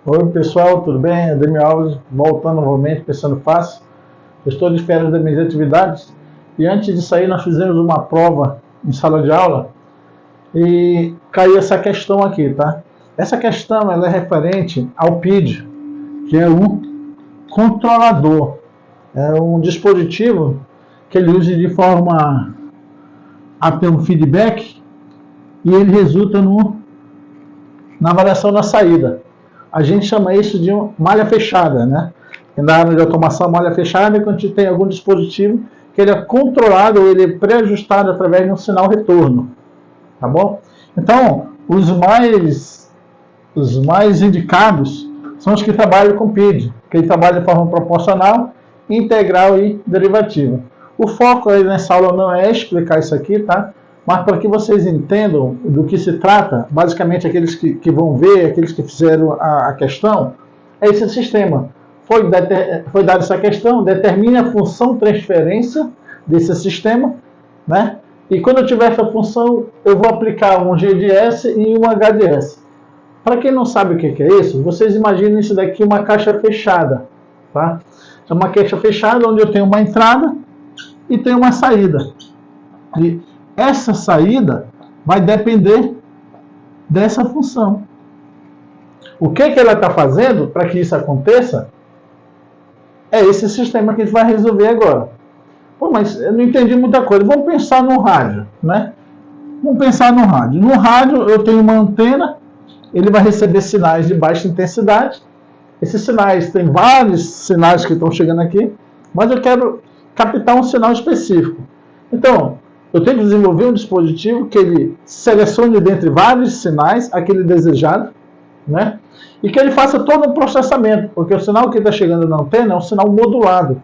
Oi pessoal, tudo bem? Ademir Alves, voltando novamente, Pensando Fácil. Eu estou de férias das minhas atividades e antes de sair nós fizemos uma prova em sala de aula e caiu essa questão aqui, tá? Essa questão ela é referente ao PID, que é um controlador, é um dispositivo que ele usa de forma a ter um feedback e ele resulta na avaliação da saída. A gente chama isso de malha fechada, né? Na área de automação, malha fechada é quando a gente tem algum dispositivo que ele é controlado, ele é pré-ajustado através de um sinal retorno, tá bom? Então, os mais indicados são os que trabalham com PID, que ele trabalha de forma proporcional, integral e derivativa. O foco aí nessa aula não é explicar isso aqui, tá? Mas para que vocês entendam do que se trata, basicamente aqueles que vão ver, aqueles que fizeram a questão, é esse sistema. Foi dada essa questão, determine a função transferência desse sistema, né? E quando eu tiver essa função, eu vou aplicar um GDS e um HDS. Para quem não sabe o que é isso, vocês imaginem isso daqui uma caixa fechada, tá? É uma caixa fechada onde eu tenho uma entrada e tenho uma saída. E essa saída vai depender dessa função. O que ela está fazendo para que isso aconteça é esse sistema que a gente vai resolver agora. Pô, mas eu não entendi muita coisa. Vamos pensar no rádio, né? Vamos pensar no rádio. No rádio eu tenho uma antena, ele vai receber sinais de baixa intensidade. Esses sinais, tem vários sinais que estão chegando aqui, mas eu quero captar um sinal específico. Então, eu tenho que desenvolver um dispositivo que ele selecione dentre vários sinais aquele desejado, né? E que ele faça todo um processamento, porque o sinal que está chegando na antena é um sinal modulado.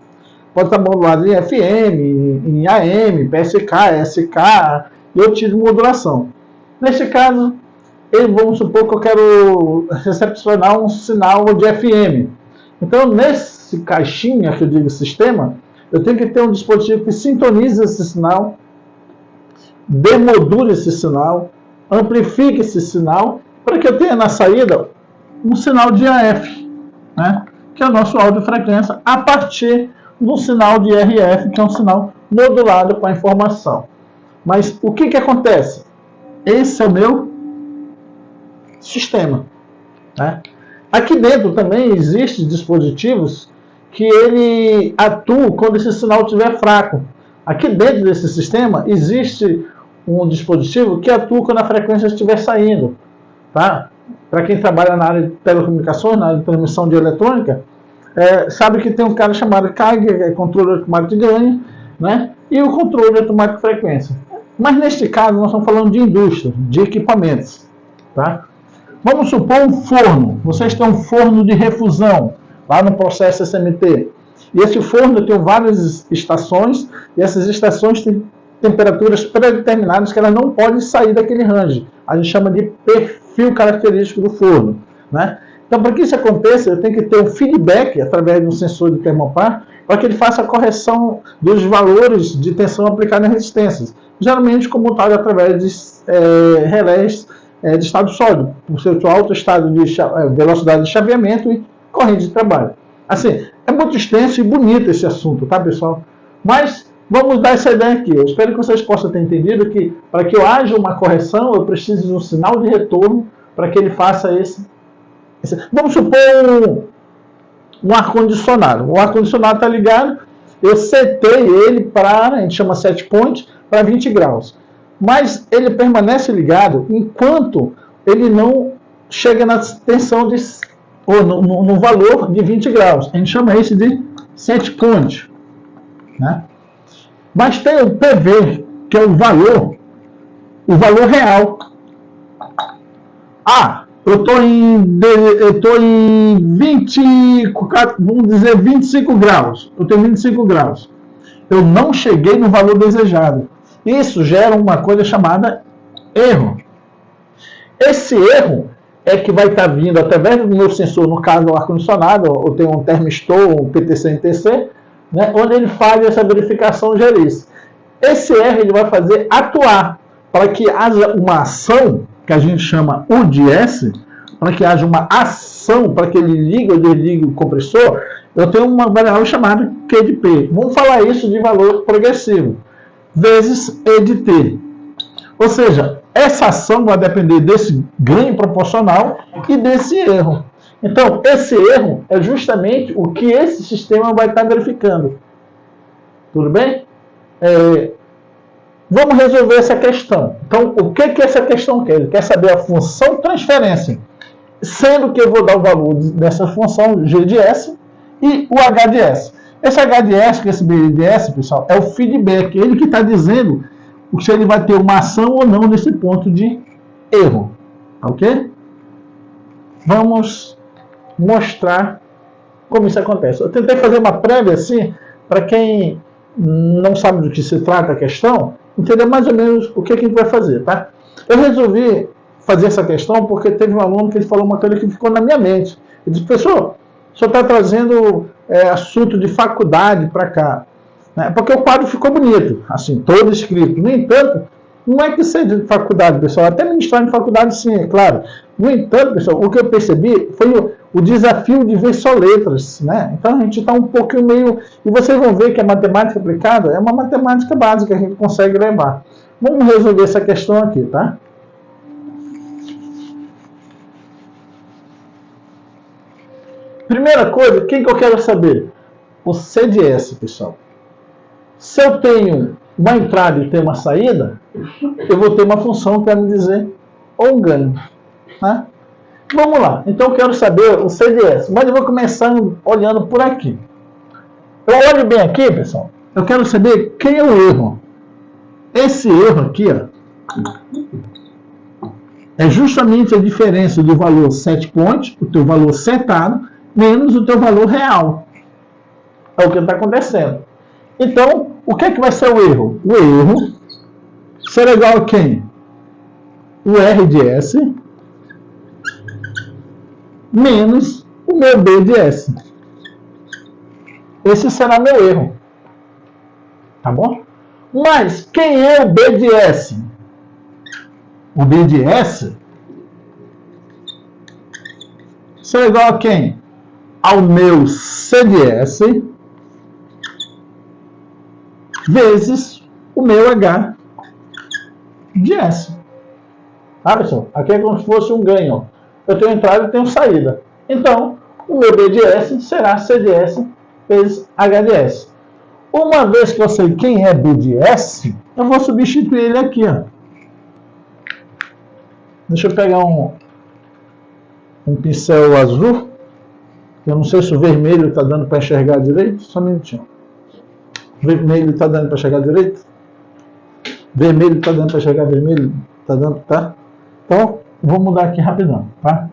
Pode estar modulado em FM, em AM, PSK, SK e outro tipo de modulação. Neste caso, vamos supor que eu quero recepcionar um sinal de FM. Então, nesse caixinha que eu digo sistema, eu tenho que ter um dispositivo que sintonize esse sinal, demodule esse sinal, amplifique esse sinal, para que eu tenha na saída um sinal de AF, né? Que é o nosso audiofrequência, a partir do sinal de RF, que é um sinal modulado com a informação. Mas o que acontece? Esse é o meu sistema, né? Aqui dentro também existem dispositivos que ele atuam quando esse sinal estiver fraco. Aqui dentro desse sistema existe um dispositivo que atua quando a frequência estiver saindo, tá? Para quem trabalha na área de telecomunicações, na área de transmissão de eletrônica, sabe que tem um cara chamado CAG, que é controle automático de ganho, né? E o controle automático de frequência. Mas neste caso nós estamos falando de indústria, de equipamentos, tá? Vamos supor um forno. Vocês têm um forno de refusão lá no processo SMT. E esse forno tem várias estações, e essas estações têm temperaturas pré-determinadas que elas não podem sair daquele range. A gente chama de perfil característico do forno, né? Então, para que isso aconteça, eu tenho que ter um feedback através de um sensor de termopar para que ele faça a correção dos valores de tensão aplicada em resistências. Geralmente comutado através de relés de estado sólido, por seu alto estado de velocidade de chaveamento e corrente de trabalho. Assim, é muito extenso e bonito esse assunto, tá, pessoal? Mas vamos dar essa ideia aqui. Eu espero que vocês possam ter entendido que para que eu haja uma correção, eu preciso de um sinal de retorno para que ele faça esse. Vamos supor um ar-condicionado. O ar-condicionado está ligado, eu setei ele para, a gente chama set point, para 20 graus. Mas ele permanece ligado enquanto ele não chega na tensão ou no valor de 20 graus. A gente chama isso de set point, né? Mas tem o PV, que é o valor real. Eu estou em 25 graus. Eu tenho 25 graus. Eu não cheguei no valor desejado. Isso gera uma coisa chamada erro. Esse erro é que vai estar vindo através do meu sensor, no caso do ar-condicionado, ou tem um termistor, um PTC-NTC, né, onde ele faz essa verificação gerais. Esse erro ele vai fazer atuar para que haja uma ação, que a gente chama UDS, para que haja uma ação, para que ele ligue ou desligue o compressor, eu tenho uma variável chamada Q de P. Vamos falar isso de valor progressivo, vezes E de T. Ou seja, essa ação vai depender desse ganho proporcional e desse erro. Então, esse erro é justamente o que esse sistema vai estar verificando. Tudo bem? Vamos resolver essa questão. Então, o que essa questão quer? Ele quer saber a função transferência, sendo que eu vou dar o valor dessa função G de S e o H de S. Esse H de S, que esse B de S, pessoal, é o feedback. Ele que está dizendo se ele vai ter uma ação ou não nesse ponto de erro. Ok? Vamos mostrar como isso acontece. Eu tentei fazer uma prévia assim, para quem não sabe do que se trata a questão, entender mais ou menos o que a gente vai fazer, tá? Eu resolvi fazer essa questão porque teve um aluno que ele falou uma coisa que ficou na minha mente. Ele disse, professor, o senhor está trazendo assunto de faculdade para cá, né? Porque o quadro ficou bonito, assim, todo escrito. No entanto, não é que seja de faculdade, pessoal. Até ministrar em faculdade, sim, é claro. No entanto, pessoal, o que eu percebi foi o desafio de ver só letras, né? Então a gente está um pouquinho meio... E vocês vão ver que a matemática aplicada é uma matemática básica que a gente consegue levar. Vamos resolver essa questão aqui, tá? Primeira coisa, quem que eu quero saber? O C de S, pessoal. Se eu tenho uma entrada e tenho uma saída, eu vou ter uma função que vai me dizer um ganho, né? Vamos lá. Então eu quero saber o C de S. Mas eu vou começar olhando por aqui. Eu olho bem aqui, pessoal. Eu quero saber quem é o erro. Esse erro aqui, ó, é justamente a diferença do valor set point, o teu valor setado, menos o teu valor real. É o que está acontecendo. Então, o que é que vai ser o erro? O erro será igual a quem? O R de S menos o meu B de S. Esse será meu erro. Tá bom? Mas quem é o B de S? O B de S será igual a quem? Ao meu C de S vezes o meu H de S. Tá, pessoal? Aqui é como se fosse um ganho. Eu tenho entrada e tenho saída. Então, o meu B de S será C de S vezes H de S. Uma vez que eu sei quem é B de S, eu vou substituir ele aqui, ó. Deixa eu pegar um pincel azul. Eu não sei se o vermelho está dando para enxergar direito. Só um minutinho. Vermelho está dando para enxergar direito? Vermelho está dando para enxergar vermelho? Está dando, tá? Então, vou mudar aqui rapidão, tá?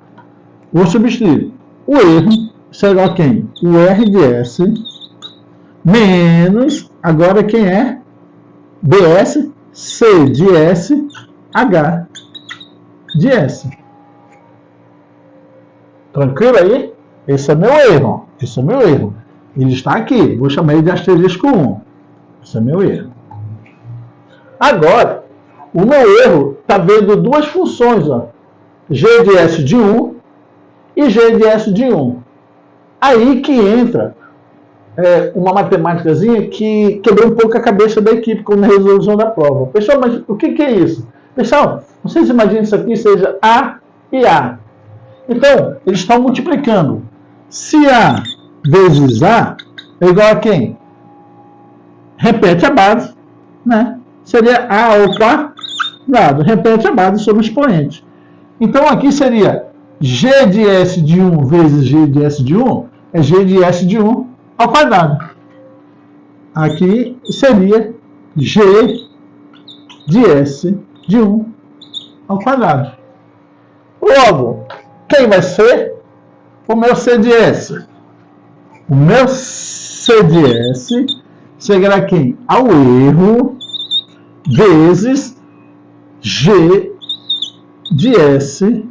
Vou substituir o erro será quem? O R de S menos, agora quem é? BS, C de S, H de S. Tranquilo aí? Esse é meu erro. Esse é meu erro. Ele está aqui. Vou chamar ele de asterisco 1. Esse é meu erro. Agora, o meu erro está vendo duas funções, ó. G de S de 1 e G de S de 1. Aí que entra uma matemáticazinha que quebrou um pouco a cabeça da equipe com a resolução da prova. Pessoal, mas o que é isso? Pessoal, vocês imaginam isso aqui seja A e A. Então, eles estão multiplicando. Se A vezes A é igual a quem? Repete a base, né? Seria A ao quadrado. Repete a base sobre o expoente. Então, aqui seria G de S de 1 vezes G de S de 1 é G de S de 1 ao quadrado. Aqui seria G de S de 1 ao quadrado. Logo, quem vai ser? O meu C de S. O meu C de S será quem? Ao erro vezes G de S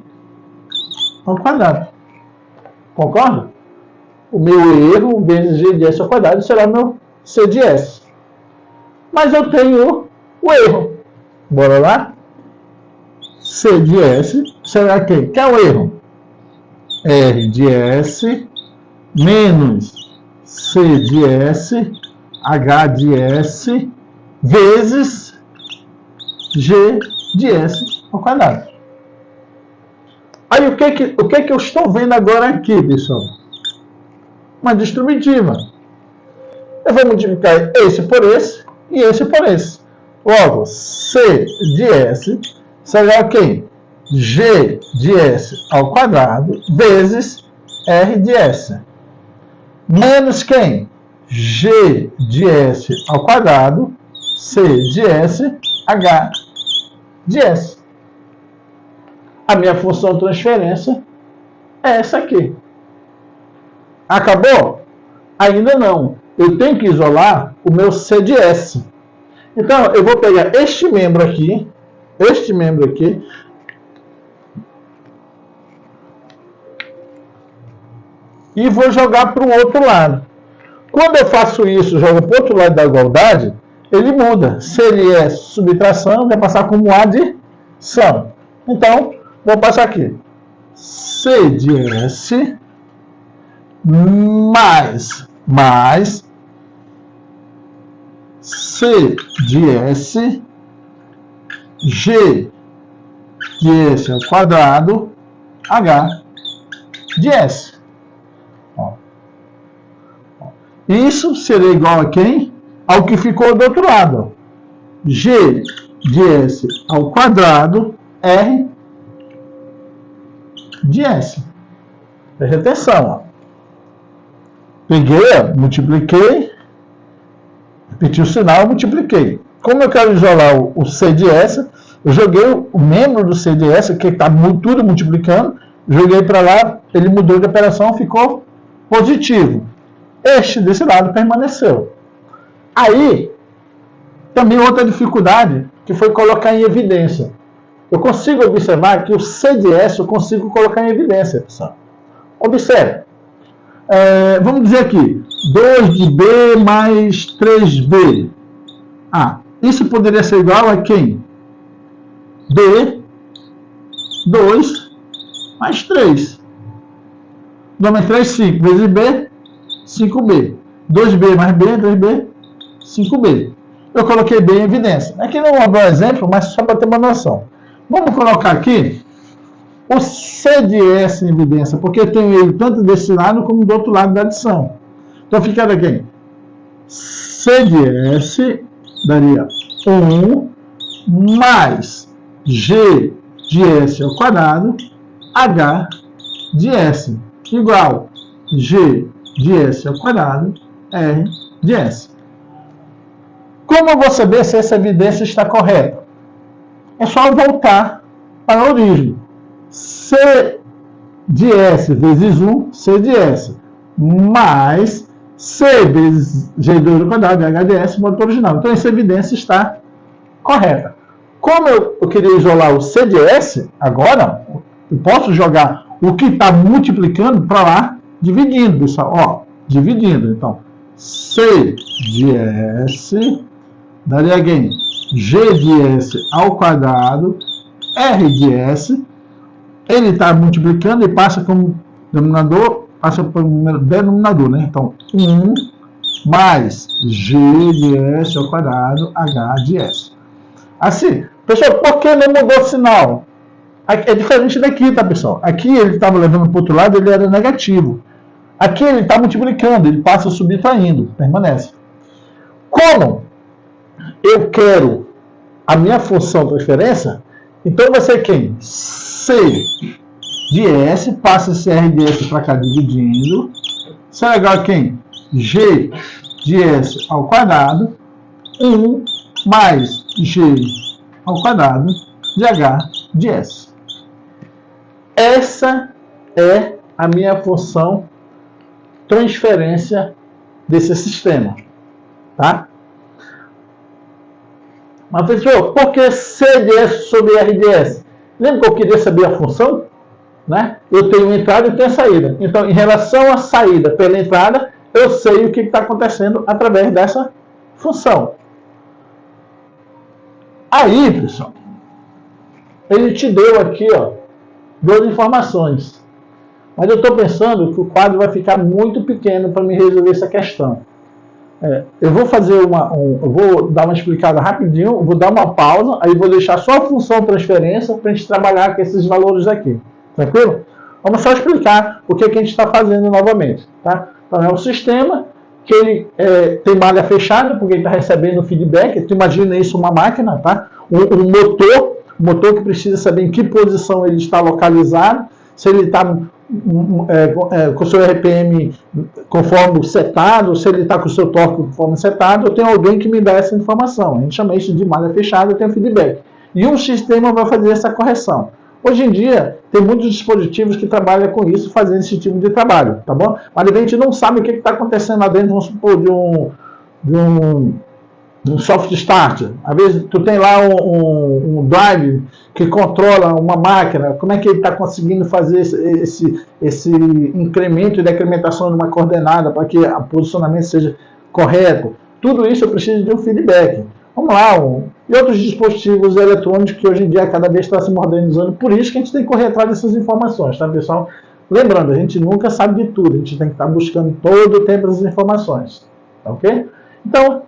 ao quadrado. Concorda? O meu erro vezes G de S ao quadrado será meu C de S. Mas eu tenho o erro. Bora lá? C de S será quem? Que é o erro? R de S menos C de S, H de S, vezes G de S ao quadrado. Aí o que eu estou vendo agora aqui, pessoal? Uma distributiva. Eu vou multiplicar esse por esse e esse por esse. Logo, C de S será o quê? G de S ao quadrado vezes R de S. Menos quem? G de S ao quadrado, C de S, H de S. A minha função de transferência é essa aqui. Acabou? Ainda não. Eu tenho que isolar o meu C de S. Então, eu vou pegar este membro aqui, e vou jogar para o outro lado. Quando eu faço isso, jogo para o outro lado da igualdade, ele muda. Se ele é subtração, vai passar como adição. Então, vou passar aqui. C de S mais C de S, G de S ao quadrado, H de S. Isso seria igual a quem? Ao que ficou do outro lado. G de S ao quadrado, R de S. Preste atenção. Ó. Peguei, multipliquei, repeti o sinal, multipliquei. Como eu quero isolar o C de S, eu joguei o membro do C de S, que está tudo multiplicando, joguei para lá, ele mudou de operação, ficou positivo. Este desse lado permaneceu. Aí, também outra dificuldade, que foi colocar em evidência. Eu consigo observar que o C de S eu consigo colocar em evidência, pessoal. Observe. Vamos dizer aqui, 2 de B mais 3B. Isso poderia ser igual a quem? B, 2 mais 3. 2 mais 3, 5. Vezes B, 5B. 2B mais B, 2B, 5B. Eu coloquei B em evidência. Aqui não é um bom exemplo, mas só para ter uma noção. Vamos colocar aqui o C de S em evidência, porque eu tenho ele tanto desse lado como do outro lado da adição. Então fica aqui. C de S daria 1 mais G de S ao quadrado, H de S, igual G de S ao quadrado, R de S. Como eu vou saber se essa evidência está correta? É só voltar para a origem. C de S vezes 1, C de S, mais C vezes G2 ao quadrado, H de S, modo original. Então, essa evidência está correta. Como eu queria isolar o C de S, agora, eu posso jogar o que está multiplicando para lá, dividindo, pessoal. Ó, dividindo. Então, C de S daria again, G de S ao quadrado, R de S, ele está multiplicando e passa como denominador, passa para o denominador, né? Então, 1 mais G de S ao quadrado, H de S. Assim, pessoal, por que não mudou o sinal? É diferente daqui, tá, pessoal? Aqui ele estava levando para o outro lado, ele era negativo. Aqui ele está multiplicando, ele passa subtraindo, permanece. Como eu quero a minha função de transferência, então vai ser quem? C de S, passa esse R de S para cá dividindo, será igual a quem? G de S ao quadrado, 1 mais G ao quadrado de H de S. Essa é a minha função transferência desse sistema, tá? Mas, professor, por que C de S sobre R de S? Lembra que eu queria saber a função? Né? Eu tenho entrada e tenho saída. Então, em relação à saída pela entrada, eu sei o que está acontecendo através dessa função. Aí, pessoal, ele te deu aqui, ó, duas informações. Mas eu estou pensando que o quadro vai ficar muito pequeno para me resolver essa questão. Eu vou fazer eu vou dar uma explicada rapidinho, vou dar uma pausa, aí vou deixar só a função transferência para a gente trabalhar com esses valores aqui. Tranquilo? Vamos só explicar o que a gente está fazendo novamente. Tá? Então é um sistema que ele tem malha fechada, porque ele está recebendo feedback. Tu imagina isso uma máquina, tá? Um motor que precisa saber em que posição ele está localizado, se ele está com o seu RPM conforme setado, se ele está com o seu torque conforme setado, eu tenho alguém que me dá essa informação. A gente chama isso de malha fechada, eu tenho feedback. E um sistema vai fazer essa correção. Hoje em dia, tem muitos dispositivos que trabalham com isso, fazendo esse tipo de trabalho, tá bom? Mas a gente não sabe o que está acontecendo lá dentro, vamos supor, de um soft start. Às vezes tu tem lá um drive que controla uma máquina, como é que ele está conseguindo fazer esse incremento e decrementação de uma coordenada para que o posicionamento seja correto. Tudo isso eu preciso de um feedback. Vamos lá, e outros dispositivos eletrônicos que hoje em dia cada vez está se modernizando, por isso que a gente tem que correr atrás dessas informações, tá, pessoal? Lembrando, a gente nunca sabe de tudo, a gente tem que estar buscando todo o tempo essas informações, tá ok? Então,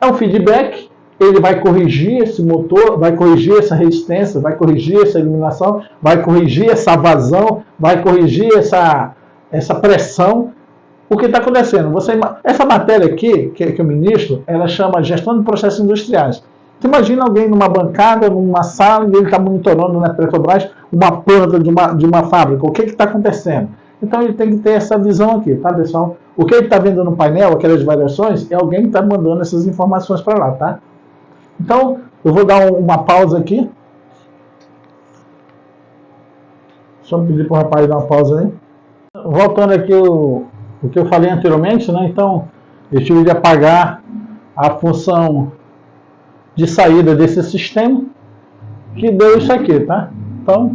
é um feedback, ele vai corrigir esse motor, vai corrigir essa resistência, vai corrigir essa iluminação, vai corrigir essa vazão, vai corrigir essa pressão. O que está acontecendo? Essa matéria aqui, que eu ministro, ela chama Gestão de Processos Industriais. Você imagina alguém numa bancada, numa sala, e ele está monitorando na Petrobras uma planta de uma fábrica. O que está acontecendo? Então ele tem que ter essa visão aqui, tá, pessoal? O que ele está vendo no painel, aquelas variações, é alguém que está mandando essas informações para lá, tá? Então, eu vou dar uma pausa aqui. Só pedir para o rapaz dar uma pausa aí. Voltando aqui o que eu falei anteriormente, né? Então, eu tive de apagar a função de saída desse sistema, que deu isso aqui, tá? Então,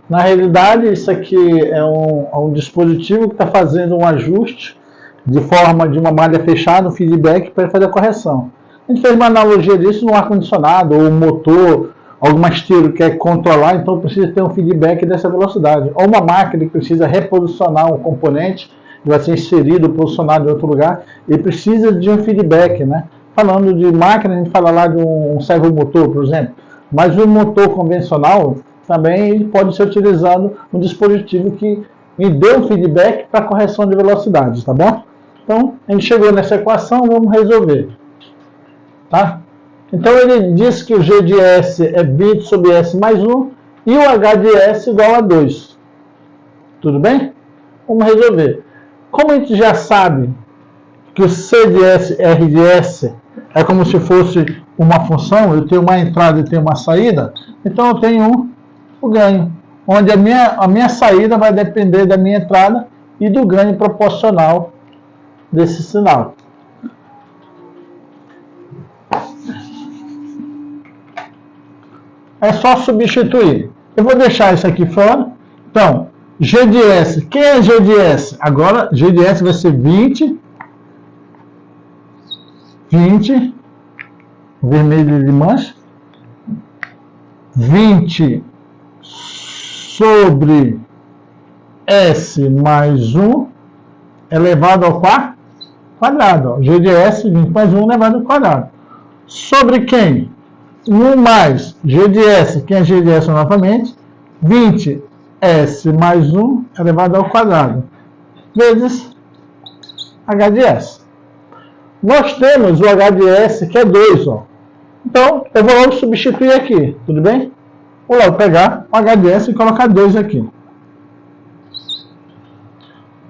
na realidade, isso aqui é um dispositivo que está fazendo um ajuste de forma de uma malha fechada, um feedback para fazer a correção. A gente fez uma analogia disso no ar-condicionado, ou um motor, alguma esteira que quer controlar, então precisa ter um feedback dessa velocidade. Ou uma máquina que precisa reposicionar um componente, que vai ser inserido, posicionado em outro lugar, e precisa de um feedback, né? Falando de máquina, a gente fala lá de um servomotor, por exemplo. Mas um motor convencional também ele pode ser utilizado um dispositivo que me dê um feedback para correção de velocidade, tá bom? Então, a gente chegou nessa equação, vamos resolver. Tá? Então, ele diz que o G de S é 20 sobre S mais 1 e o H de S igual a 2. Tudo bem? Vamos resolver. Como a gente já sabe que o C de S, R de S é como se fosse uma função, eu tenho uma entrada e tenho uma saída, então eu tenho o ganho, onde a minha saída vai depender da minha entrada e do ganho proporcional desse sinal. É só substituir. Eu vou deixar isso aqui fora. Então, G de S. Quem é G de S? Agora, G de S vai ser 20, vermelho de mancha, 20 sobre S mais 1 elevado ao quadrado. G de S, 20 mais 1 elevado ao quadrado. Sobre quem? 1 mais G de S, quem é G de S novamente, 20 S mais 1 elevado ao quadrado, vezes H de S. Nós temos o H de S, que é 2, ó. Então, eu vou logo substituir aqui, tudo bem? Vou logo pegar o H de S e colocar 2 aqui.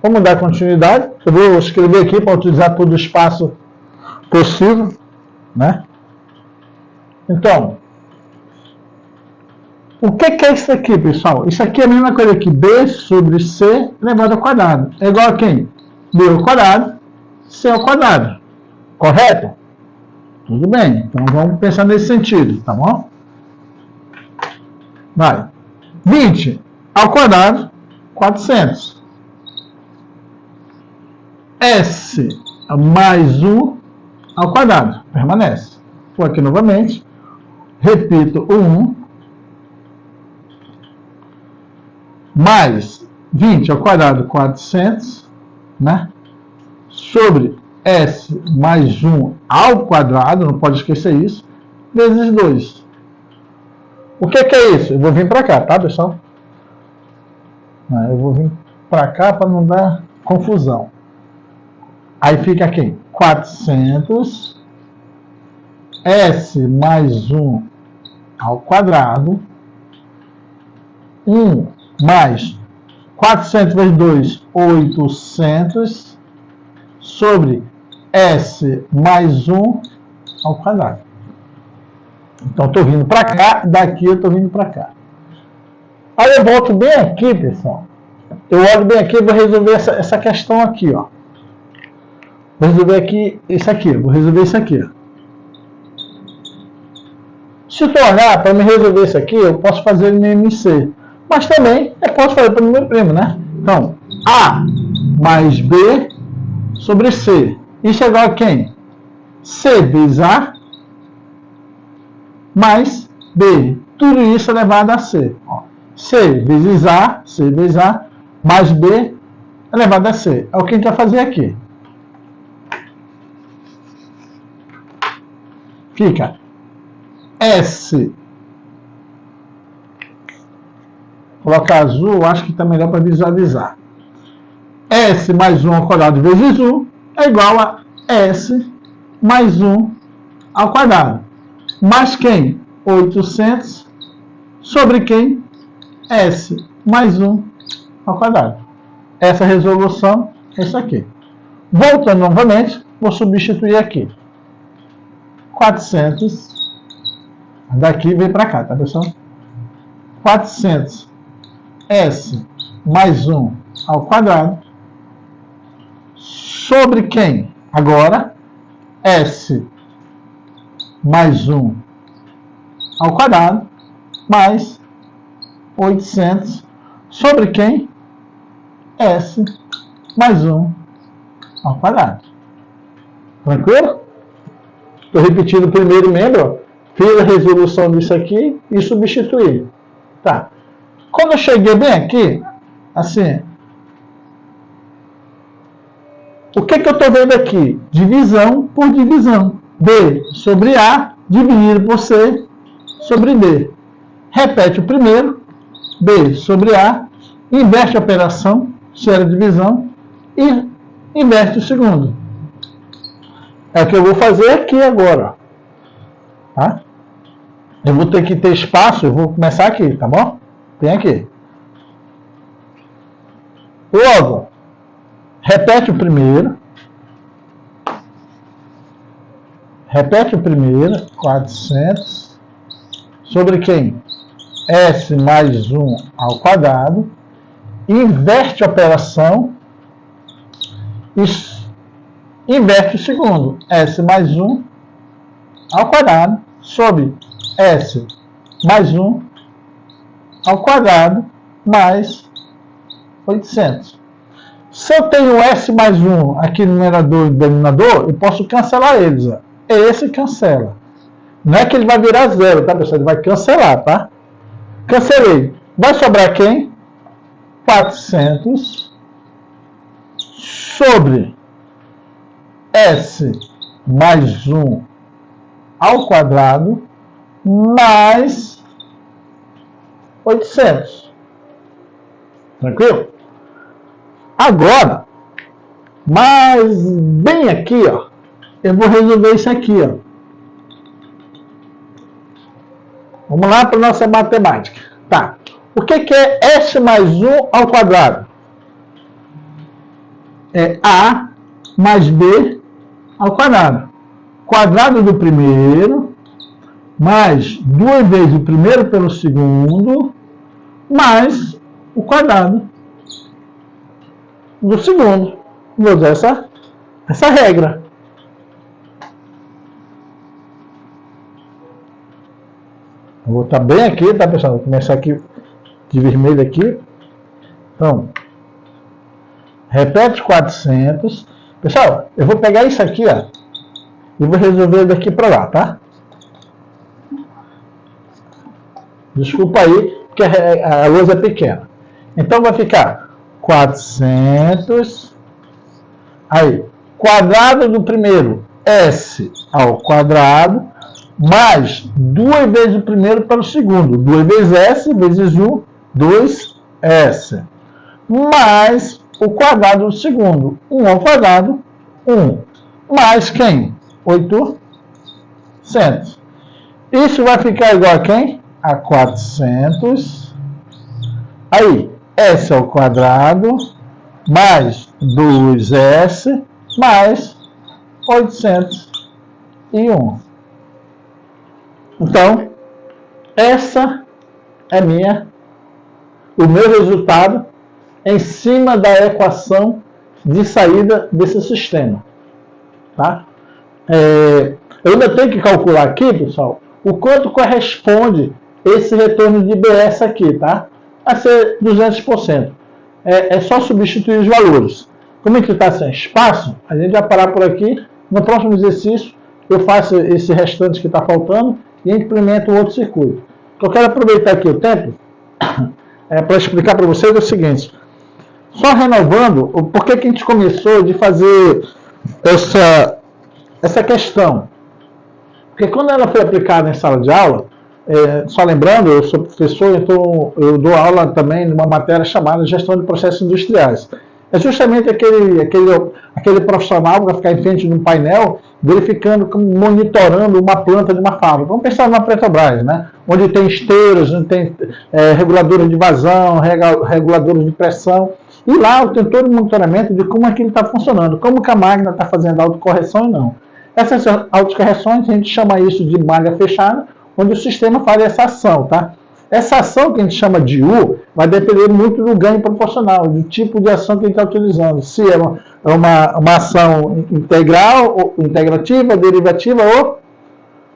Vamos dar continuidade. Eu vou escrever aqui para utilizar todo o espaço possível, né? Então, o que é isso aqui, pessoal? Isso aqui é a mesma coisa que B sobre C elevado ao quadrado. É igual a quem? B ao quadrado, C ao quadrado. Correto? Tudo bem. Então, vamos pensar nesse sentido, tá bom? Vai. 20 ao quadrado, 400. S mais 1 ao quadrado. Permanece. Vou aqui novamente. Repito o 1. Mais 20 ao quadrado 400, né? Sobre S mais 1 ao quadrado, não pode esquecer isso, vezes 2. O que é isso? Eu vou vir para cá, tá, pessoal? Eu vou vir para cá para não dar confusão. Aí fica aqui, 400, S mais 1 ao quadrado, 1 mais 400 vezes 2, 800, sobre S mais 1 ao quadrado. Então, estou vindo para cá, daqui eu estou vindo para cá. Aí eu volto bem aqui, pessoal. Eu olho bem aqui e vou resolver essa questão aqui, ó. Vou resolver aqui isso aqui, vou resolver isso aqui. Se tu olhar, para me resolver isso aqui, eu posso fazer no MC. Mas também eu posso fazer para o meu primo, né? Então, A mais B sobre C. Isso é igual a quem? C vezes A mais B. Tudo isso elevado a C. Ó, C vezes A mais B elevado a C. É o que a gente vai fazer aqui. Fica S. Colocar azul, acho que está melhor para visualizar. S mais 1 ao quadrado vezes 1 é igual a S mais 1 ao quadrado. Mais quem? 800 sobre quem? S mais 1 ao quadrado. Essa resolução é isso aqui. Voltando novamente, vou substituir aqui. 400. Daqui vem para cá, tá, pessoal? 400 S mais 1 ao quadrado sobre quem? Agora, S mais 1 ao quadrado mais 800 sobre quem? S mais 1 ao quadrado. Tranquilo? Estou repetindo o primeiro membro, fiz a resolução disso aqui e substituí. Tá. Quando eu cheguei bem aqui, assim, o que eu estou vendo aqui? Divisão por divisão. B sobre A dividido por C sobre D. Repete o primeiro, B sobre A, inverte a operação, se era divisão, e inverte o segundo. É o que eu vou fazer aqui agora. Tá? Eu vou ter que ter espaço, eu vou começar aqui, tá bom? Tem aqui. Logo, repete o primeiro. Repete o primeiro, 400, sobre quem? S mais 1 ao quadrado. Inverte a operação. Inverte o segundo, S mais 1 ao quadrado sobre S mais 1 ao quadrado mais 800. Se eu tenho S mais 1 aqui no numerador e no denominador, eu posso cancelar eles. Ó. Esse cancela. Não é que ele vai virar zero, tá, pessoal? Ele vai cancelar, tá? Cancelei. Vai sobrar quem? 400 sobre S mais 1 ao quadrado mais 800. Tranquilo? Agora, mas bem aqui, ó, eu vou resolver isso aqui, ó. Vamos lá para a nossa matemática. Tá. O que é S mais 1 ao quadrado? É A mais B ao quadrado. Quadrado do primeiro, mais 2 vezes o primeiro pelo segundo, mais o quadrado do segundo. Vou usar essa regra. Vou botar bem aqui, tá, pessoal? Vou começar aqui de vermelho aqui. Então, repete 400. Pessoal, eu vou pegar isso aqui, ó, e vou resolver daqui para lá, tá? Desculpa aí, porque a lousa é pequena. Então vai ficar 400, aí, quadrado do primeiro, S ao quadrado, mais 2 vezes o primeiro para o segundo, 2 vezes S, vezes 1, 2S, mais o quadrado do segundo, 1 ao quadrado, 1, mais quem? 800. Isso vai ficar igual a quem? A 400, aí, S ao quadrado, mais 2S, mais 801. Então, essa é o meu resultado em cima da equação de saída desse sistema. Tá? Eu ainda tenho que calcular aqui, pessoal, o quanto corresponde esse retorno de IBS aqui, tá? Vai ser 200%. É só substituir os valores. Como a gente está sem espaço, a gente vai parar por aqui. No próximo exercício, eu faço esse restante que está faltando e implemento um outro circuito. Eu quero aproveitar aqui o tempo para explicar para vocês o seguinte. Só renovando, por que a gente começou de fazer essa questão? Porque quando ela foi aplicada em sala de aula, só lembrando, eu sou professor, então eu dou aula também numa matéria chamada Gestão de Processos Industriais. É justamente aquele profissional que vai ficar em frente de um painel, verificando, monitorando uma planta de uma fábrica. Vamos pensar numa Petrobras, né? Onde tem esteiras, onde tem reguladores de vazão, reguladores de pressão. E lá tem todo o monitoramento de como aquilo está funcionando, como que a máquina está fazendo autocorreção e não. Essas autocorreções, a gente chama isso de malha fechada, onde o sistema faz essa ação, tá? Essa ação que a gente chama de U vai depender muito do ganho proporcional, do tipo de ação que a gente está utilizando. Se é uma ação integral, ou integrativa, derivativa ou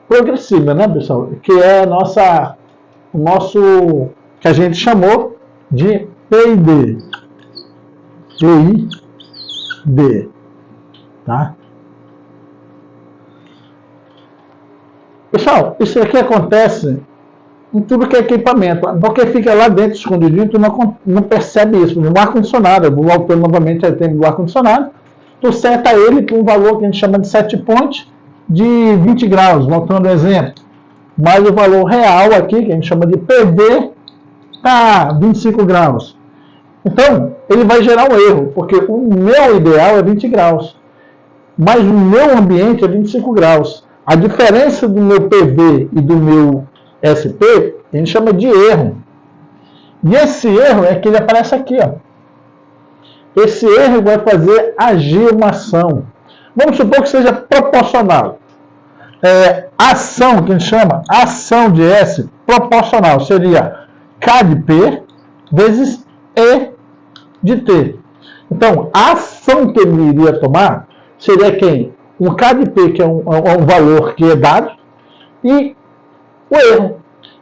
progressiva, né, pessoal? Que é o nosso, que a gente chamou de PID. PID, tá? Pessoal, isso aqui acontece em tudo que é equipamento, porque fica lá dentro escondidinho, tu não percebe isso. No ar-condicionado, eu vou voltando novamente ao tempo do ar-condicionado, tu seta ele com um valor que a gente chama de set point de 20 graus, voltando ao exemplo. Mas o valor real aqui, que a gente chama de PD, está 25 graus. Então, ele vai gerar um erro, porque o meu ideal é 20 graus, mas o meu ambiente é 25 graus. A diferença do meu PV e do meu SP, a gente chama de erro. E esse erro é que ele aparece aqui, ó. Esse erro vai fazer agir uma ação. Vamos supor que seja proporcional. Ação, que a gente chama, ação de S proporcional, seria K de P vezes E de T. Então, a ação que ele iria tomar seria quem? Um K de P, que é um valor que é dado, e o erro.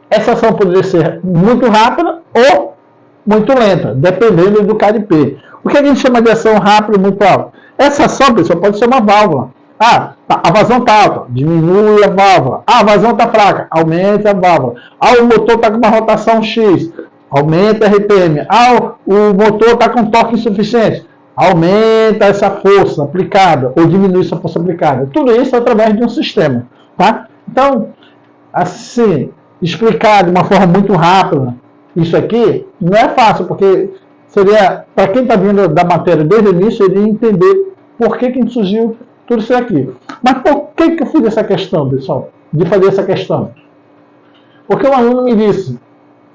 Essa ação poderia ser muito rápida ou muito lenta, dependendo do K de P. O que a gente chama de ação rápida e muito alta? Essa ação, pessoal, pode ser uma válvula. A vazão está alta, diminui a válvula. A vazão está fraca, aumenta a válvula. O motor está com uma rotação X, aumenta a RPM. O motor está com torque insuficiente, aumenta essa força aplicada ou diminui essa força aplicada. Tudo isso através de um sistema. Tá? Então, assim, explicar de uma forma muito rápida isso aqui não é fácil, porque seria, para quem está vindo da matéria desde o início, ele ia entender por que surgiu tudo isso aqui. Mas por que eu fiz essa questão, pessoal? De fazer essa questão? Porque um aluno me disse,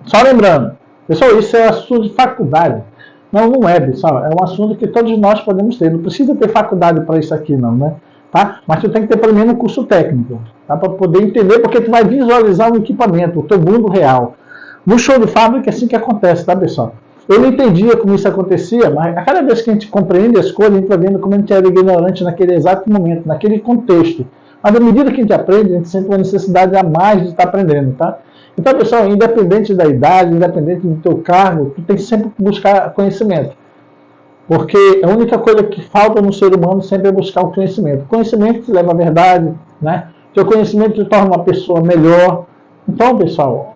só lembrando, pessoal, isso é assunto de faculdade. Não é, pessoal, é um assunto que todos nós podemos ter. Não precisa ter faculdade para isso aqui, não, né? Tá? Mas tu tem que ter pelo menos um curso técnico, tá? Para poder entender, porque tu vai visualizar o equipamento, o teu mundo real. No show de fábrica é assim que acontece, tá, pessoal? Eu não entendia como isso acontecia, mas a cada vez que a gente compreende as coisas, a gente vai vendo como a gente era ignorante naquele exato momento, naquele contexto. Mas à medida que a gente aprende, a gente sente uma necessidade a mais de estar aprendendo, tá? Então, pessoal, independente da idade, independente do teu cargo, tu tem que sempre buscar conhecimento. Porque a única coisa que falta no ser humano sempre é buscar o conhecimento. O conhecimento te leva à verdade, né? Teu conhecimento te torna uma pessoa melhor. Então, pessoal,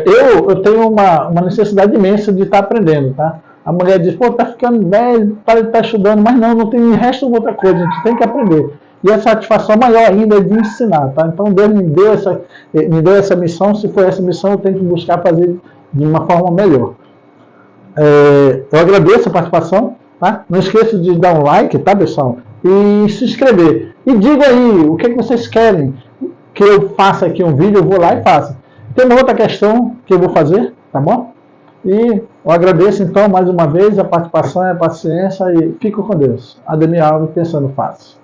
eu tenho uma necessidade imensa de estar aprendendo, tá? A mulher diz, pô, tá ficando velho, para de estar estudando, mas não tem resto de outra coisa, a gente tem que aprender. E a satisfação maior ainda é de ensinar, tá? Então Deus me deu essa missão, se for essa missão eu tenho que buscar fazer de uma forma melhor. Eu agradeço a participação, tá? Não esqueça de dar um like, tá, pessoal? E se inscrever. E diga aí, o que vocês querem que eu faça aqui um vídeo, eu vou lá e faço. Tem uma outra questão que eu vou fazer, tá bom? E eu agradeço então mais uma vez a participação e a paciência e fico com Deus. Ademir Alves, Pensando Fácil.